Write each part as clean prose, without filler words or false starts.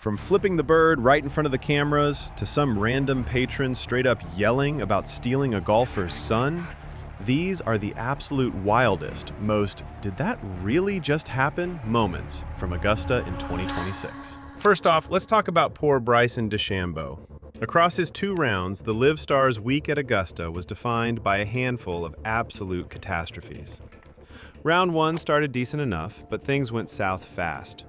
From flipping the bird right in front of the cameras to some random patron straight up yelling about stealing a golfer's son, these are the absolute wildest, most "did that really just happen?" moments from Augusta in 2026. First off, let's talk about poor Bryson DeChambeau. Across his 2 rounds, the Live Stars week at Augusta was defined by a handful of absolute catastrophes. Round 1 started decent enough, but things went south fast.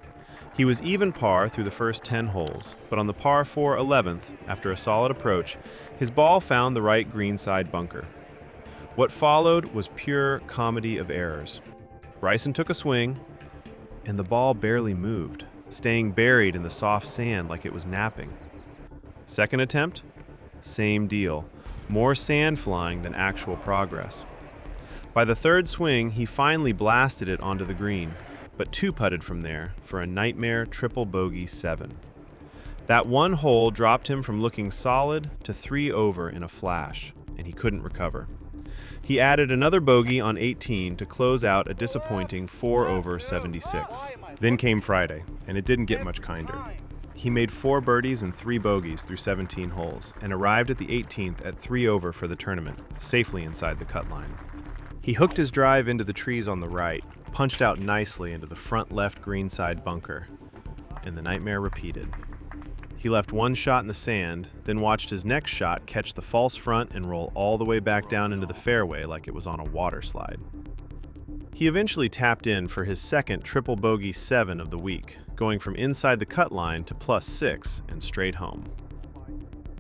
He was even par through the first 10 holes, but on the par 4 11th, after a solid approach, his ball found the right greenside bunker. What followed was pure comedy of errors. Bryson took a swing, and the ball barely moved, staying buried in the soft sand like it was napping. Second attempt, same deal. More sand flying than actual progress. By the third swing, he finally blasted it onto the green, but 2-putted from there for a nightmare triple bogey 7. That one hole dropped him from looking solid to 3 over in a flash, and he couldn't recover. He added another bogey on 18 to close out a disappointing 4 over 76. Then came Friday, and it didn't get much kinder. He made 4 birdies and 3 bogeys through 17 holes, and arrived at the 18th at 3 over for the tournament, safely inside the cut line. He hooked his drive into the trees on the right, punched out nicely into the front left greenside bunker, and the nightmare repeated. He left one shot in the sand, then watched his next shot catch the false front and roll all the way back down into the fairway like it was on a water slide. He eventually tapped in for his second triple bogey 7 of the week, going from inside the cut line to +6 and straight home.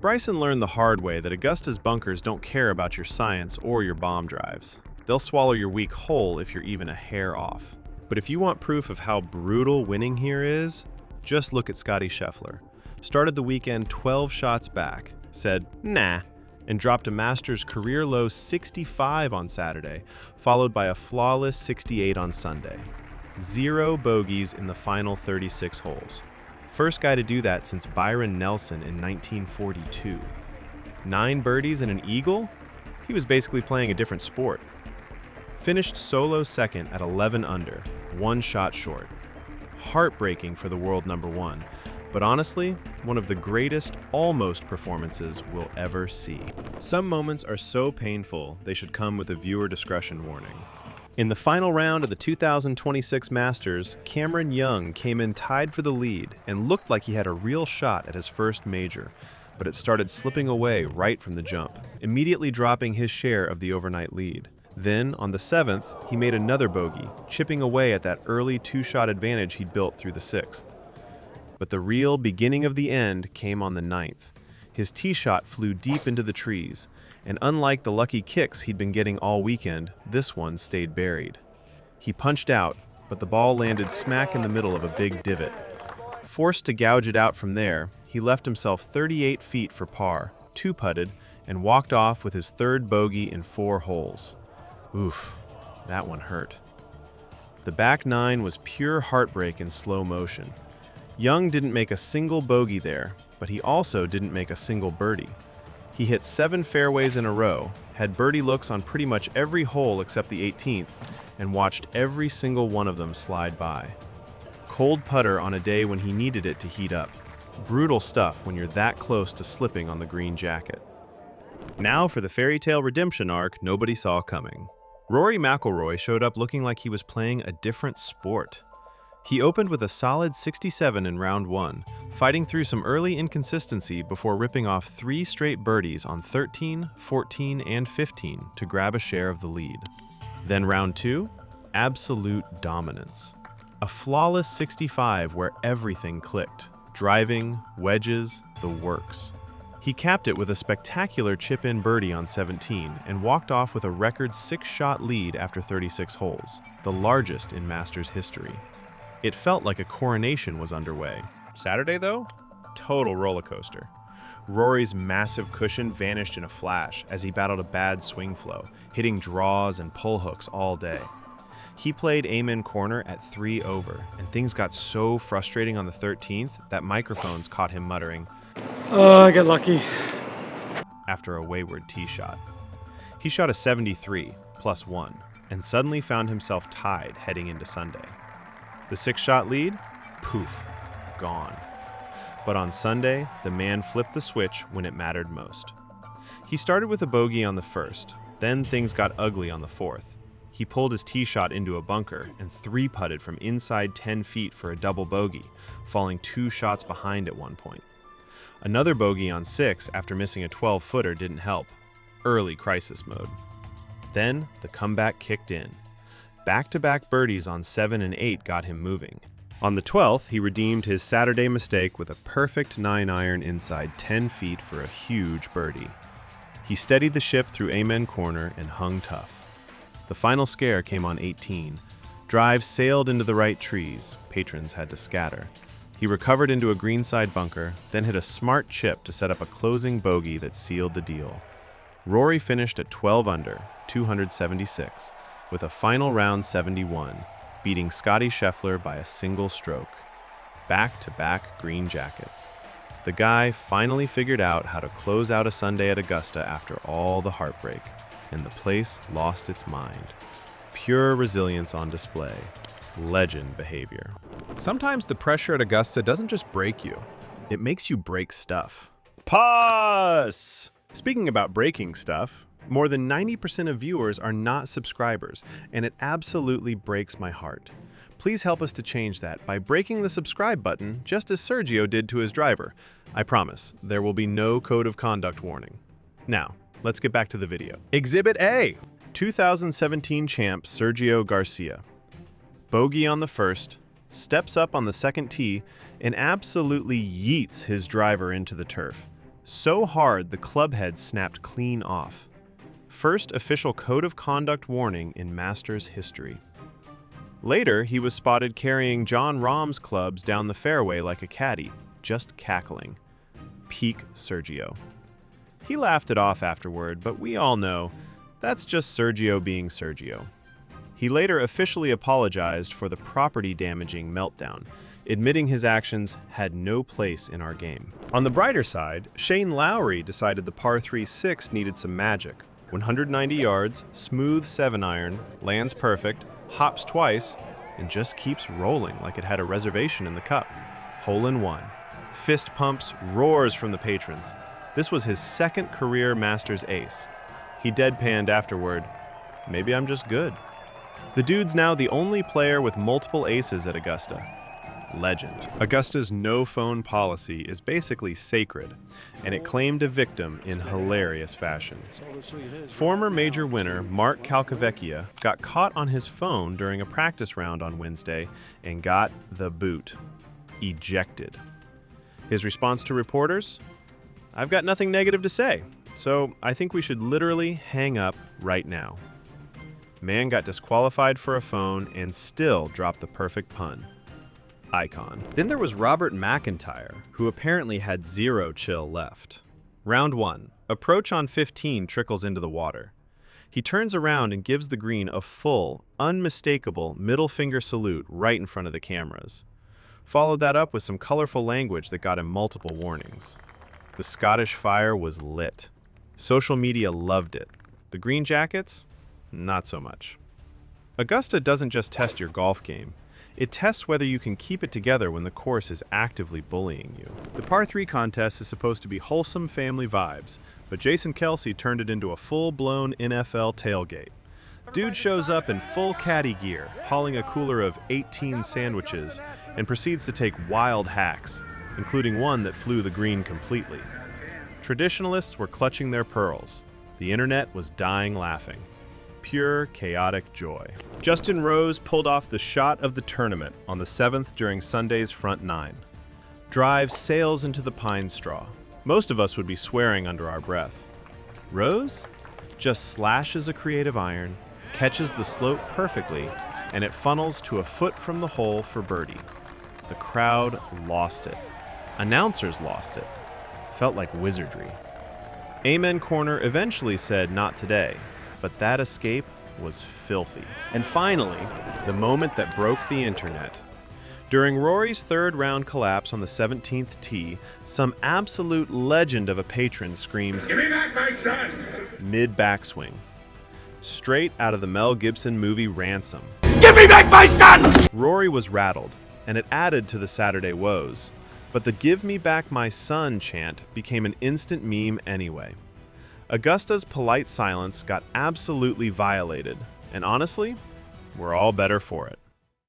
Bryson learned the hard way that Augusta's bunkers don't care about your science or your bomb drives. They'll swallow your week whole if you're even a hair off. But if you want proof of how brutal winning here is, just look at Scottie Scheffler. Started the weekend 12 shots back, said, "nah," and dropped a Masters career-low 65 on Saturday, followed by a flawless 68 on Sunday. 0 bogeys in the final 36 holes. First guy to do that since Byron Nelson in 1942. 9 birdies and an eagle? He was basically playing a different sport. Finished solo second at 11 under, 1 shot short. Heartbreaking for the world number 1. But honestly, one of the greatest almost performances we'll ever see. Some moments are so painful, they should come with a viewer discretion warning. In the final round of the 2026 Masters, Cameron Young came in tied for the lead and looked like he had a real shot at his first major, but it started slipping away right from the jump, immediately dropping his share of the overnight lead. Then, on the 7th, he made another bogey, chipping away at that early 2-shot advantage he'd built through the 6th. But the real beginning of the end came on the 9th. His tee shot flew deep into the trees, and unlike the lucky kicks he'd been getting all weekend, this one stayed buried. He punched out, but the ball landed smack in the middle of a big divot. Forced to gouge it out from there, he left himself 38 feet for par, 2-putted, and walked off with his 3rd bogey in 4 holes. Oof, that one hurt. The back 9 was pure heartbreak in slow motion. Young didn't make a single bogey there, but he also didn't make a single birdie. He hit 7 fairways in a row, had birdie looks on pretty much every hole except the 18th, and watched every single one of them slide by. Cold putter on a day when he needed it to heat up. Brutal stuff when you're that close to slipping on the green jacket. Now for the fairy tale redemption arc nobody saw coming. Rory McIlroy showed up looking like he was playing a different sport. He opened with a solid 67 in round 1, fighting through some early inconsistency before ripping off 3 straight birdies on 13, 14, and 15 to grab a share of the lead. Then round 2, absolute dominance. A flawless 65 where everything clicked. Driving, wedges, the works. He capped it with a spectacular chip-in birdie on 17 and walked off with a record 6-shot lead after 36 holes, the largest in Masters history. It felt like a coronation was underway. Saturday, though? Total roller coaster. Rory's massive cushion vanished in a flash as he battled a bad swing flow, hitting draws and pull hooks all day. He played Amen Corner at 3 over, and things got so frustrating on the 13th that microphones caught him muttering, "Oh, I got lucky," after a wayward tee shot. He shot a 73, +1, and suddenly found himself tied heading into Sunday. The 6-shot lead? Poof, gone. But on Sunday, the man flipped the switch when it mattered most. He started with a bogey on the first, then things got ugly on the fourth. He pulled his tee shot into a bunker and three-putted from inside 10 feet for a double bogey, falling 2 shots behind at one point. Another bogey on 6 after missing a 12-footer didn't help. Early crisis mode. Then the comeback kicked in. Back-to-back birdies on 7 and 8 got him moving. On the 12th, he redeemed his Saturday mistake with a perfect 9-iron inside 10 feet for a huge birdie. He steadied the ship through Amen Corner and hung tough. The final scare came on 18. Drive sailed into the right trees. Patrons had to scatter. He recovered into a greenside bunker, then hit a smart chip to set up a closing bogey that sealed the deal. Rory finished at 12 under, 276, with a final round 71, beating Scottie Scheffler by a single stroke. Back-to-back green jackets. The guy finally figured out how to close out a Sunday at Augusta after all the heartbreak, and the place lost its mind. Pure resilience on display. Legend behavior. Sometimes the pressure at Augusta doesn't just break you, it makes you break stuff. Pause! Speaking about breaking stuff, more than 90% of viewers are not subscribers, and it absolutely breaks my heart. Please help us to change that by breaking the subscribe button, just as Sergio did to his driver. I promise, there will be no code of conduct warning. Now, let's get back to the video. Exhibit A, 2017 champ Sergio Garcia. Bogey on the first, steps up on the second tee, and absolutely yeets his driver into the turf. So hard the club head snapped clean off. First official code of conduct warning in Masters history. Later, he was spotted carrying John Rahm's clubs down the fairway like a caddy, just cackling. Peak Sergio. He laughed it off afterward, but we all know that's just Sergio being Sergio. He later officially apologized for the property-damaging meltdown, admitting his actions had no place in our game. On the brighter side, Shane Lowry decided the par 3-6 needed some magic. 190 yards, smooth 7-iron, lands perfect, hops twice, and just keeps rolling like it had a reservation in the cup. Hole in one. Fist pumps, roars from the patrons. This was his second career Masters ace. He deadpanned afterward, "Maybe I'm just good." The dude's now the only player with multiple aces at Augusta. Legend. Augusta's no-phone policy is basically sacred, and it claimed a victim in hilarious fashion. Former major winner Mark Calcavecchia got caught on his phone during a practice round on Wednesday and got the boot. Ejected. His response to reporters? "I've got nothing negative to say, so I think we should literally hang up right now." Man got disqualified for a phone and still dropped the perfect pun. Icon. Then there was Robert McIntyre, who apparently had zero chill left. Round 1. Approach on 15 trickles into the water. He turns around and gives the green a full, unmistakable middle finger salute right in front of the cameras. Followed that up with some colorful language that got him multiple warnings. The Scottish fire was lit. Social media loved it. The green jackets? Not so much. Augusta doesn't just test your golf game. It tests whether you can keep it together when the course is actively bullying you. The par 3 contest is supposed to be wholesome family vibes, but Jason Kelsey turned it into a full-blown NFL tailgate. Dude shows up in full caddy gear, hauling a cooler of 18 sandwiches, and proceeds to take wild hacks, including one that flew the green completely. Traditionalists were clutching their pearls. The internet was dying laughing. Pure chaotic joy. Justin Rose pulled off the shot of the tournament on the 7th during Sunday's front 9. Drive sails into the pine straw. Most of us would be swearing under our breath. Rose just slashes a creative iron, catches the slope perfectly, and it funnels to a foot from the hole for birdie. The crowd lost it. Announcers lost it. Felt like wizardry. Amen Corner eventually said not today, but that escape was filthy. And finally, the moment that broke the internet. During Rory's third round collapse on the 17th tee, some absolute legend of a patron screams, "Give me back my son!" mid-backswing. Straight out of the Mel Gibson movie Ransom. "Give me back my son!" Rory was rattled, and it added to the Saturday woes. But the "Give me back my son" chant became an instant meme anyway. Augusta's polite silence got absolutely violated, and honestly, we're all better for it.